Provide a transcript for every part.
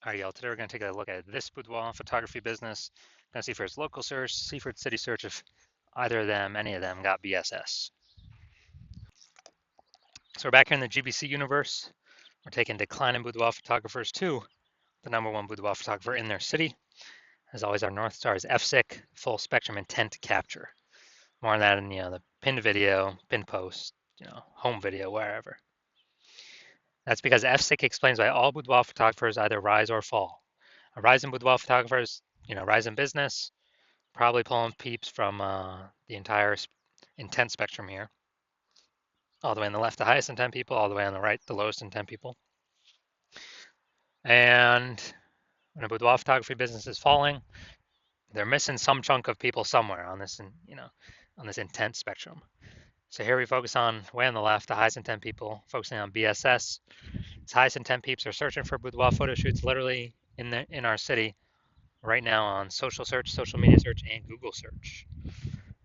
All right, y'all, today we're going to take a look at this boudoir photography business. Going to see for its local search, see for its city search if either of them, any of them, got BSS. So we're back here in the GBC universe. We're taking declining boudoir photographers to the #1 boudoir photographer in their city. As always, our North Star is FSIC, full spectrum intent capture. More on that in the pinned video, pinned post, home video, wherever. That's because FSIC explains why all boudoir photographers either rise or fall. A rise in boudoir photographers, rise in business, probably pulling peeps from the entire intent spectrum here. All the way on the left, the highest intent people, all the way on the right, the lowest intent people. And when a boudoir photography business is falling, they're missing some chunk of people somewhere on this, on this intent spectrum. So here we focus on way on the left, the highest intent people, focusing on BSS. These highest intent peeps are searching for boudoir photo shoots literally in our city right now on social search, social media search, and Google search.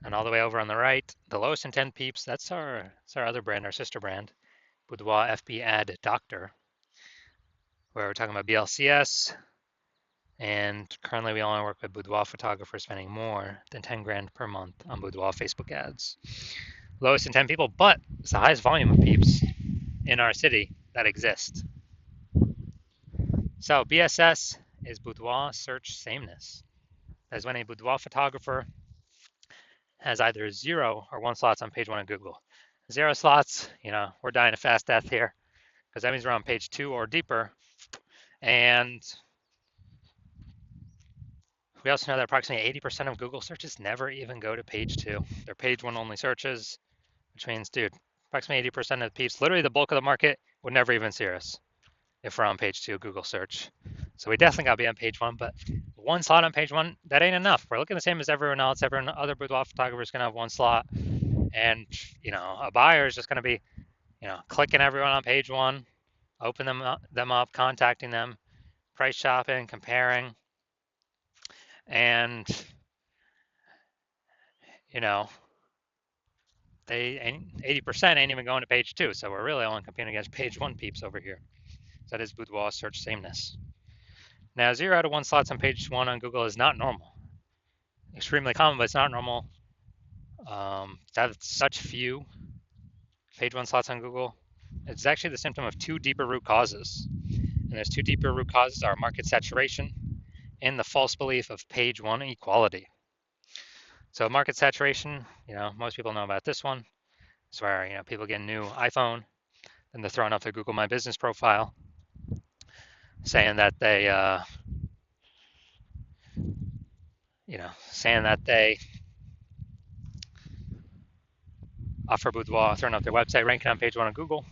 And all the way over on the right, the lowest intent peeps, that's our other brand, our sister brand, Boudoir FB Ad Doctor, where we're talking about BLCS. And currently we only work with boudoir photographers spending more than 10 grand per month on boudoir Facebook ads. Lowest intent people, but it's the highest volume of peeps in our city that exist. So BSS is boudoir search sameness. That is when a boudoir photographer has either 0 or 1 slots on page 1 of Google. 0 slots, we're dying a fast death here because that means we're on page 2 or deeper. And we also know that approximately 80% of Google searches never even go to page 2. They're page 1 only searches, which means, dude, approximately 80% of the peeps, literally the bulk of the market, would never even see us if we're on page 2 Google search. So we definitely got to be on page 1, but 1 slot on page 1, that ain't enough. We're looking the same as everyone else. Every other boudoir photographer is going to have 1 slot. And, a buyer is just going to be, clicking everyone on page 1, open them up, contacting them, price shopping, comparing. And, they 80% ain't even going to page 2. So we're really only competing against page 1 peeps over here. So that is boudoir search sameness. Now, 0 out of 1 slots on page 1 on Google is not normal. Extremely common, but it's not normal. To have such few page 1 slots on Google, it's actually the symptom of 2 deeper root causes. And those 2 deeper root causes are market saturation and the false belief of page 1 equality. So market saturation, most people know about this one. It's where, people get a new iPhone, and they're throwing up their Google My Business profile, saying that they, offer boudoir, throwing up their website, ranking on page 1 of Google.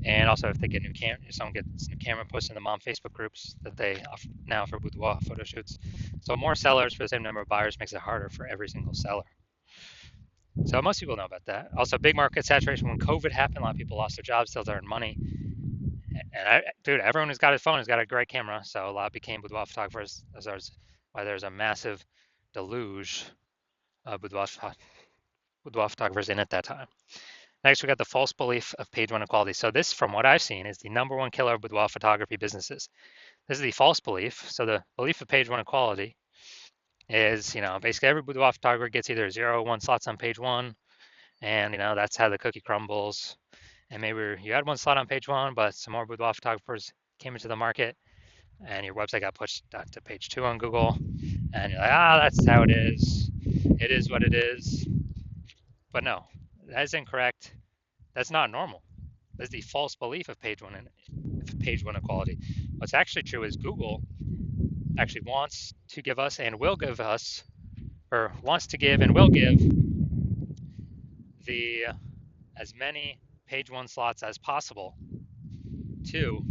And also if they get new camera, if someone gets new camera posted in the mom Facebook groups that they now offer boudoir photo shoots. So more sellers for the same number of buyers makes it harder for every single seller. So most people know about that. Also, big market saturation. When COVID happened, a lot of people lost their jobs, still earned money. And dude, everyone who's got his phone has got a great camera, so a lot became boudoir photographers. Why there's a massive deluge of boudoir photographers in at that time. Next, we got the false belief of page 1 equality. So this, from what I've seen, is the #1 killer of boudoir photography businesses. This is the false belief. So the belief of page 1 equality is, basically every boudoir photographer gets either 0 or 1 slots on page 1, and that's how the cookie crumbles. And maybe you had 1 slot on page 1, but some more boudoir photographers came into the market, and your website got pushed to page 2 on Google, and you're like, that's how it is. It is what it is. But no, that is incorrect. That's not normal. That's the false belief of page 1 equality. What's actually true is Google actually wants to give us and will give us, or wants to give and will give the as many page 1 slots as possible to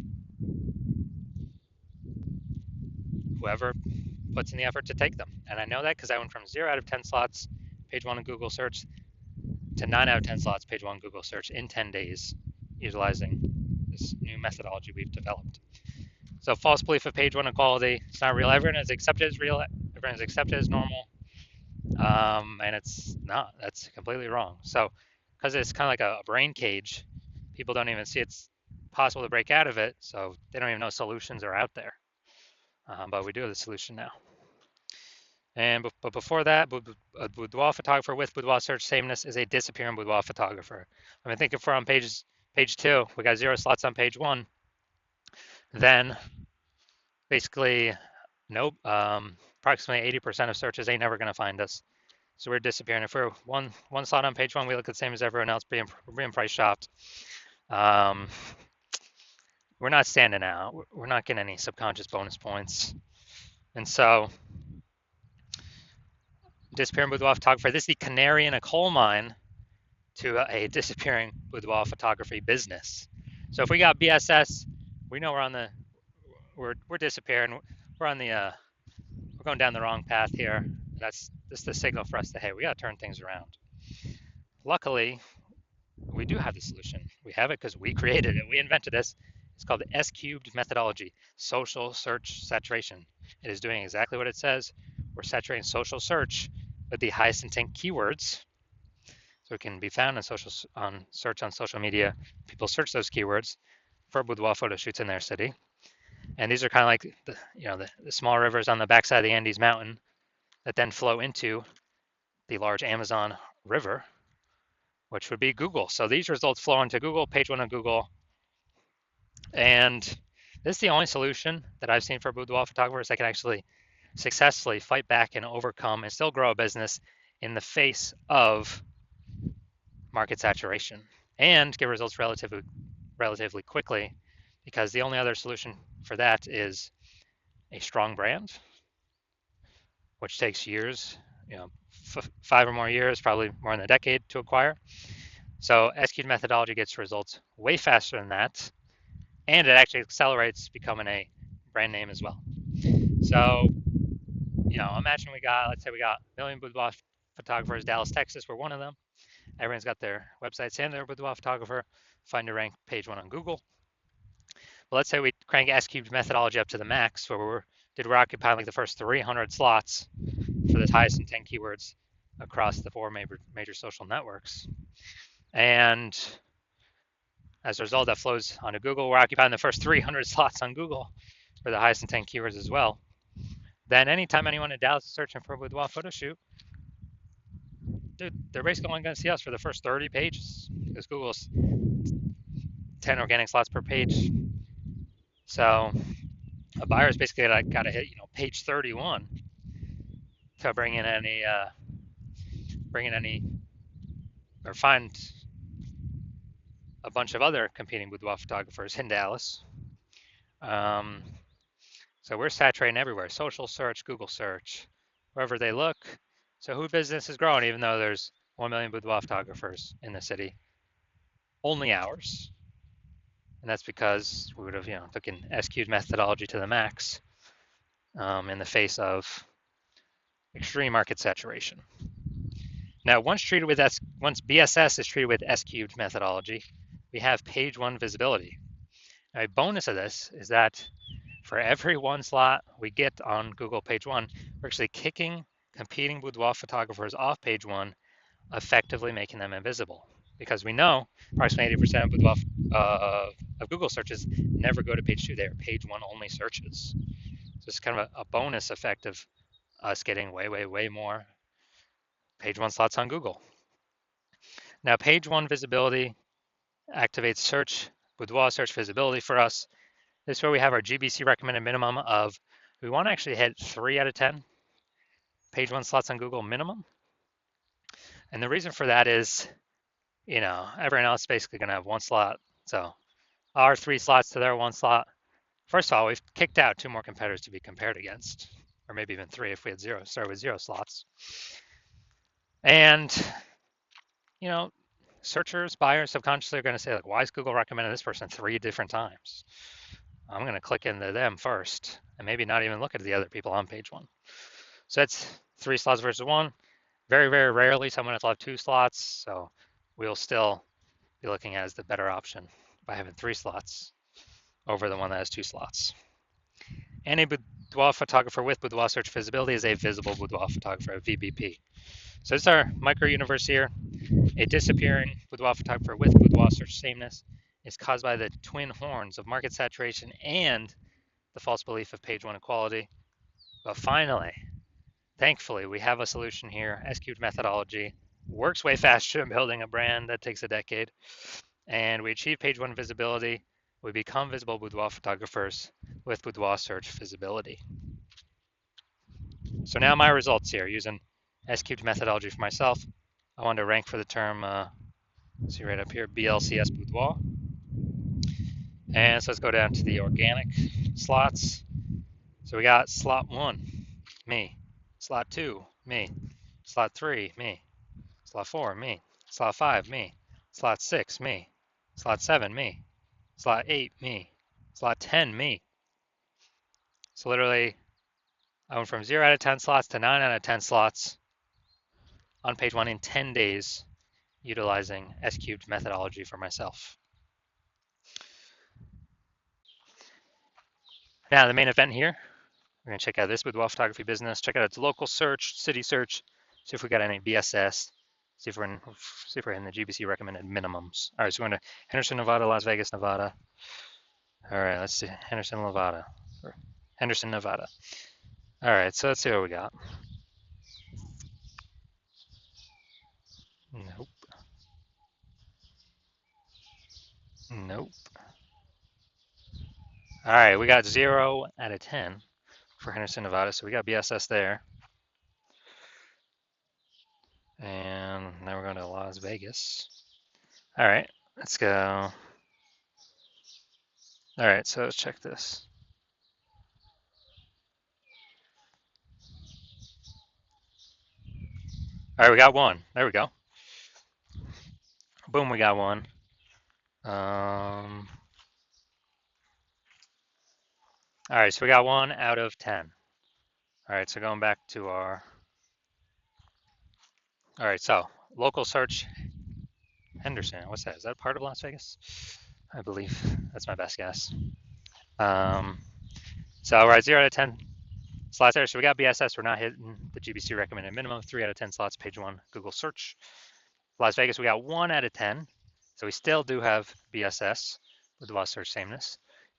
whoever puts in the effort to take them. And I know that because I went from 0 out of 10 slots page 1 in Google search to 9 out of 10 slots page 1 Google search in 10 days, utilizing this new methodology we've developed. So false belief of page 1 equality, it's not real. Everyone is accepted as real, everyone is accepted as normal, and it's not. That's completely wrong. So because it's kind of like a brain cage, people don't even see it's possible to break out of it, so they don't even know solutions are out there. but we do have the solution now. But before that, a boudoir photographer with boudoir search sameness is a disappearing boudoir photographer. I mean, think if we're on page 2, we got 0 slots on page 1, then basically, nope, approximately 80% of searches ain't never going to find us. So we're disappearing. If we're one slot on page 1, we look the same as everyone else, being price shopped. We're not standing out. We're not getting any subconscious bonus points. And so, disappearing boudoir photographer, this is the canary in a coal mine to a disappearing boudoir photography business. So if we got BSS, we know we're disappearing. We're on the we're going down the wrong path here. That's the signal for us that, hey, we got to turn things around. Luckily, we do have the solution. We have it because we created it. We invented this. It's called the S-cubed methodology, social search saturation. It is doing exactly what it says. We're saturating social search with the highest intent keywords, so it can be found on search on social media. People search those keywords for boudoir photo shoots in their city. And these are kind of like the small rivers on the backside of the Andes Mountain that then flow into the large Amazon River, which would be Google. So these results flow into Google, page 1 of Google. And this is the only solution that I've seen for boudoir photographers that can actually successfully fight back and overcome and still grow a business in the face of market saturation and get results relatively quickly, because the only other solution for that is a strong brand, which takes years, 5 or more years, probably more than a decade to acquire. So S-cubed methodology gets results way faster than that, and it actually accelerates becoming a brand name as well. So, imagine let's say we got a million boudoir photographers. Dallas, Texas, we're one of them. Everyone's got their websites and their boudoir photographer. Find a rank page 1 on Google. But let's say we crank S-cubed methodology up to the max, where we're occupying like the first 300 slots for the highest intent keywords across the 4 major social networks. And as a result, that flows onto Google. We're occupying the first 300 slots on Google for the highest intent keywords as well. Then anytime anyone in Dallas is searching for a boudoir photo shoot, dude, they're basically only going to see us for the first 30 pages, because Google's 10 organic slots per page. So a buyer's basically got to hit page 31 to bring in any or find a bunch of other competing boudoir photographers in Dallas. So we're saturating everywhere: social search, Google search, wherever they look. So who business is growing, even though there's 1 million boudoir photographers in the city? Only ours. And that's because we would have taken S-cubed methodology to the max in the face of extreme market saturation. Now, once BSS is treated with S-cubed methodology, we have page 1 visibility. Now, a bonus of this is that for every 1 slot we get on Google page 1, we're actually kicking competing boudoir photographers off page 1, effectively making them invisible. Because we know approximately 80% of boudoir of Google searches never go to page 2. They are page 1 only searches. So it's kind of a bonus effect of us getting way more page 1 slots on Google. Now, page 1 visibility activates boudoir search visibility for us. This is where we have our GBC recommended minimum of, we want to actually hit 3 out of 10 page 1 slots on Google minimum. And the reason for that is, everyone else is basically going to have 1 slot. So our 3 slots to their 1 slot. First of all, we've kicked out 2 more competitors to be compared against, or maybe even 3 if we had started with 0 slots. And, searchers, buyers subconsciously are going to say, like, why is Google recommending this person 3 different times? I'm going to click into them first and maybe not even look at the other people on page 1. So that's 3 slots versus 1. Very, very rarely someone will have 2 slots. So we'll still be looking at as the better option by having 3 slots over the one that has 2 slots. And a boudoir photographer with boudoir search visibility is a visible boudoir photographer, a VBP. So it's our micro universe here. A disappearing boudoir photographer with boudoir search sameness is caused by the twin horns of market saturation and the false belief of page one equality. But finally, thankfully, we have a solution here. S-cubed methodology works way faster than building a brand that takes a decade. And we achieve page one visibility. We become visible boudoir photographers with boudoir search visibility. So now my results here using S-cubed methodology for myself. I wanted to rank for the term, see right up here, BLCS boudoir. And so let's go down to the organic slots. So we got slot 1, me. Slot 2, me. Slot 3, me. Slot 4, me. Slot 5, me. Slot 6, me. Slot 7, me. Slot 8, me. Slot 10, me. So literally, I went from 0 out of 10 slots to 9 out of 10 slots on page 1 in 10 days utilizing S-cubed methodology for myself. Now, the main event here, we're going to check out this boudoir photography business, check out its local search, city search, see if we got any BSS, see if we're in the GBC recommended minimums. All right, so we're going to Henderson, Nevada, Las Vegas, Nevada. All right, let's see, Henderson, Nevada. All right, so let's see what we got. Nope. Nope. All right, we got 0 out of 10 for Henderson, Nevada, so we got BSS there. And now we're going to Las Vegas. All right, let's go. All right, so let's check this. All right, we got one. There we go. Boom, we got one. All right, so we got 1 out of 10. All right, so going back to our, all right, so local search, Henderson, what's that? Is that part of Las Vegas? I believe that's my best guess. So we're at 0 out of 10 slots there. So we got BSS, we're not hitting the GBC recommended minimum, 3 out of 10 slots, page 1, Google search. Las Vegas, we got 1 out of 10. So we still do have BSS with the search sameness.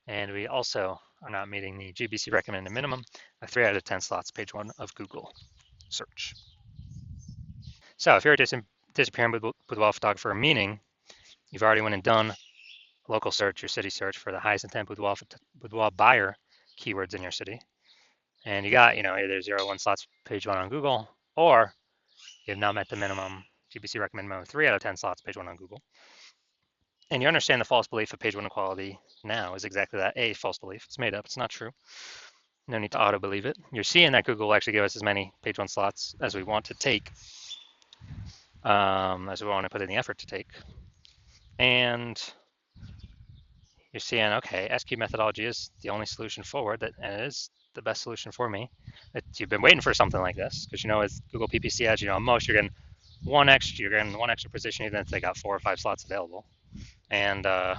And we also are not meeting the GBC recommended minimum of 3 out of 10 slots, page 1 of Google search. So if you're a disappearing boudoir photographer, meaning you've already went and done local search, your city search for the highest intent boudoir buyer keywords in your city, and you got, either 0, 1 slots, page 1 on Google, or you have now met the minimum GBC recommended minimum 3 out of 10 slots, page 1 on Google. And you understand the false belief of page 1 equality now is exactly that, a false belief. It's made up, it's not true. No need to auto-believe it. You're seeing that Google will actually give us as many page 1 slots as we want to take, as we want to put in the effort to take. And you're seeing, okay, S-cubed methodology is the only solution forward, and it is the best solution for me. You've been waiting for something like this, because with Google PPC ads, at most you're getting one extra position, even if they got 4 or 5 slots available. And the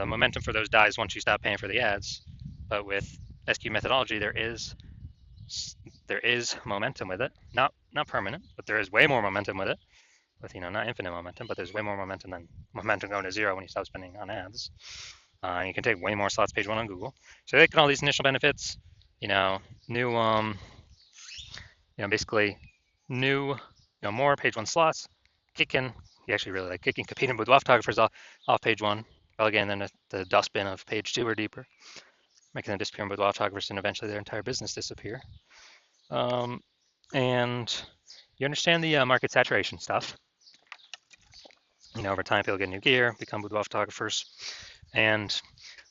momentum for those dies once you stop paying for the ads. But with S-cubed methodology, there is momentum with it. Not permanent, but there is way more momentum with it. With not infinite momentum, but there's way more momentum than momentum going to 0 when you stop spending on ads. And you can take way more slots, page 1 on Google. So taking all these initial benefits, new, basically new, more page 1 slots, kicking. You actually really like kicking competing boudoir photographers off page 1, relegating them to the dustbin of page 2 or deeper, making them disappear in boudoir photographers, and eventually their entire business disappear. And you understand the market saturation stuff. Over time, people get new gear, become boudoir photographers. And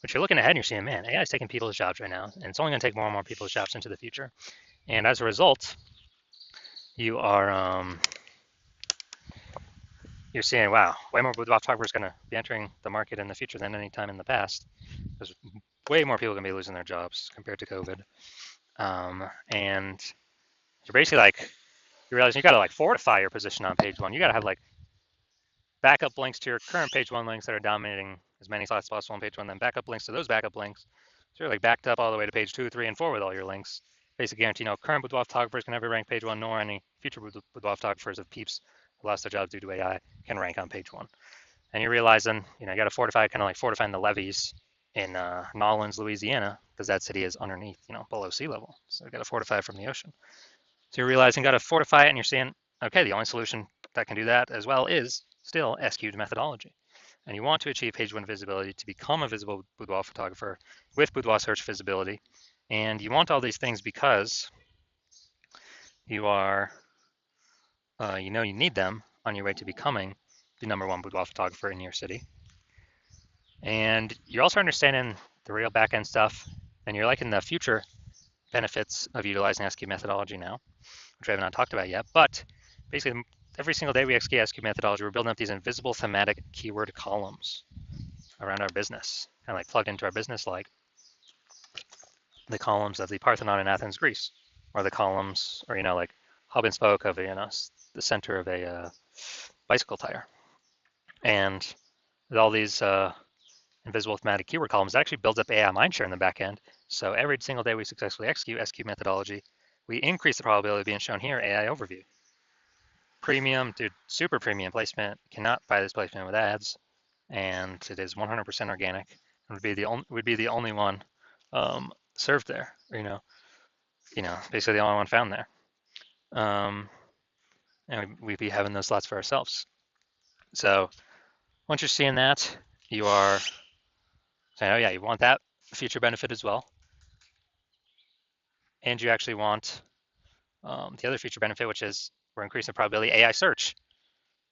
what you're looking ahead and you're seeing, man, AI is taking people's jobs right now, and it's only going to take more and more people's jobs into the future. And as a result, you are you're seeing, wow, way more boudoir photographers going to be entering the market in the future than any time in the past. There's way more people going to be losing their jobs compared to COVID. And you're basically you realize you got to fortify your position on page 1. You got to have backup links to your current page 1 links that are dominating as many slots as possible on page 1, then backup links to those backup links. So you're backed up all the way to page 2, 3, and 4 with all your links. Basically guarantee no current boudoir photographers can ever rank page 1, nor any future boudoir photographers of peeps who lost their jobs due to AI can rank on page 1. And you realize then, you got to fortify, kind of fortifying the levees in Nolens, Louisiana, because that city is underneath, below sea level. So you got to fortify it from the ocean. So you're realizing you got to fortify it, and you're seeing, okay, the only solution that can do that as well is still S-cubed methodology. And you want to achieve page one visibility to become a visible boudoir photographer with boudoir search visibility. And you want all these things because you are, you know you need them on your way to becoming the #1 boudoir photographer in your city. And you're also understanding the real back-end stuff, and you're liking the future benefits of utilizing S-cubed methodology now, which we haven't talked about yet. But basically, every single day we execute S-cubed methodology, we're building up these invisible thematic keyword columns around our business, kind of like plugged into our business, like the columns of the Parthenon in Athens, Greece, or the columns, or like hub and spoke of the center of a bicycle tire. And with all these invisible thematic keyword columns, it actually builds up AI mindshare in the back end. So every single day we successfully execute S-cubed methodology, we increase the probability of being shown here, AI overview. Premium, dude, super premium placement. Cannot buy this placement with ads, and it is 100% organic. It would be the only one served there. Basically the only one found there. And we'd be having those slots for ourselves. So once you're seeing that, you are saying, oh yeah, you want that feature benefit as well. And you actually want the other feature benefit, which is we're increasing the probability AI search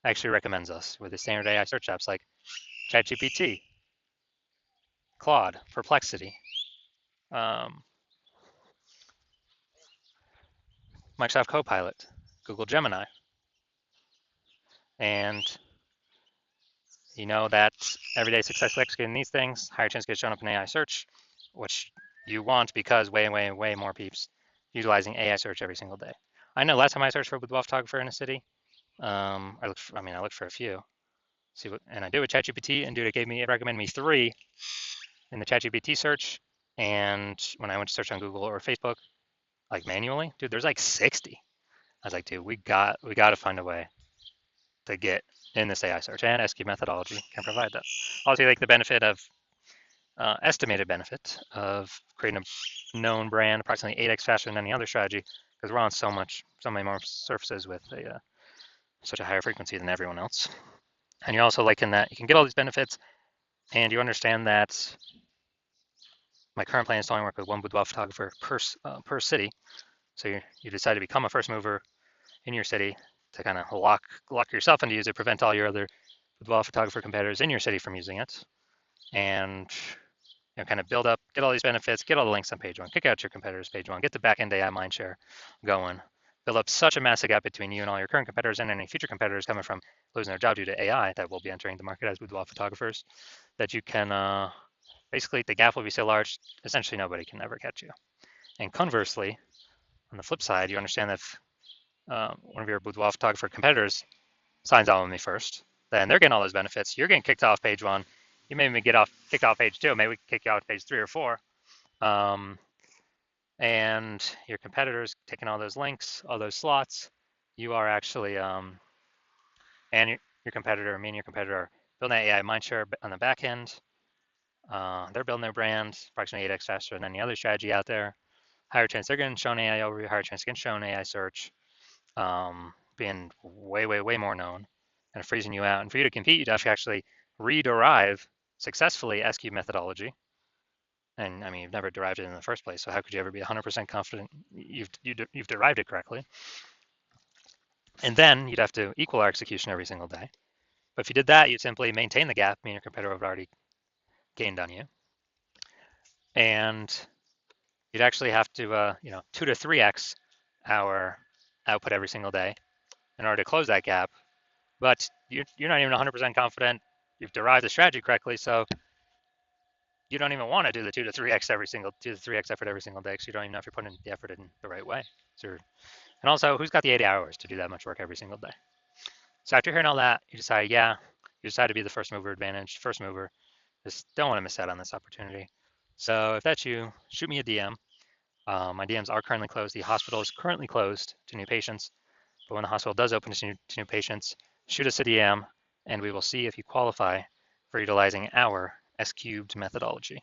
actually recommends us with the standard AI search apps like ChatGPT, Claude, Perplexity, Microsoft Copilot, Google Gemini. And you know that every day successfully executing these things, higher chance to get shown up in AI search, which you want because way, way, way more peeps utilizing AI search every single day. I know last time I searched for a boudoir photographer in a city, I looked for a few. And I did with ChatGPT, and dude, it recommended me 3 in the ChatGPT search. And when I went to search on Google or Facebook, like manually, dude, there's like 60. I was like, dude, we got to find a way to get in this AI search, and S-cubed methodology can provide that. Also, like the benefit of estimated benefit of creating a known brand approximately 8x faster than any other strategy, because we're on so many more surfaces with such a higher frequency than everyone else. And you're also liking that you can get all these benefits, and you understand that my current plan is to only work with one boudoir photographer per city. So you decide to become a first mover in your city to kind of lock yourself into use it, prevent all your other boudoir photographer competitors in your city from using it, and kind of build up, get all these benefits, get all the links on page one, kick out your competitors page one, get the back-end AI mindshare going, build up such a massive gap between you and all your current competitors and any future competitors coming from losing their job due to AI that will be entering the market as boudoir photographers, that you can, basically the gap will be so large, essentially nobody can ever catch you. And conversely, on the flip side, you understand that if one of your boudoir photographer competitors signs on with me first, then they're getting all those benefits. You're getting kicked off page one. You may even kicked off page 2. Maybe we kick you off page 3 or 4. And your competitors taking all those links, all those slots. You are actually, and your competitor, me and your competitor are building that AI mindshare on the back end. They're building their brand approximately 8x faster than any other strategy out there. Higher chance they're getting shown AI overview, higher chance getting shown AI search, being way, way, way more known and freezing you out. And for you to compete, you'd actually rederive successfully S-cubed methodology. And I mean, you've never derived it in the first place, so how could you ever be 100% confident you've derived it correctly? And then you'd have to equal our execution every single day. But if you did that, you'd simply maintain the gap, meaning your competitor would have already gained on you. And you'd actually have to, 2 to 3x our output every single day in order to close that gap. But you're not even 100% confident you've derived the strategy correctly, so you don't even want to do the 2 to 3x effort every single day, because you don't even know if you're putting the effort in the right way. And also, who's got the 80 hours to do that much work every single day? So after hearing all that, you decide to be the first mover advantage, first mover. Just don't want to miss out on this opportunity. So if that's you, shoot me a DM. My DMs are currently closed. The hospital is currently closed to new patients, but when the hospital does open to new patients, shoot us a DM, and we will see if you qualify for utilizing our S-cubed methodology.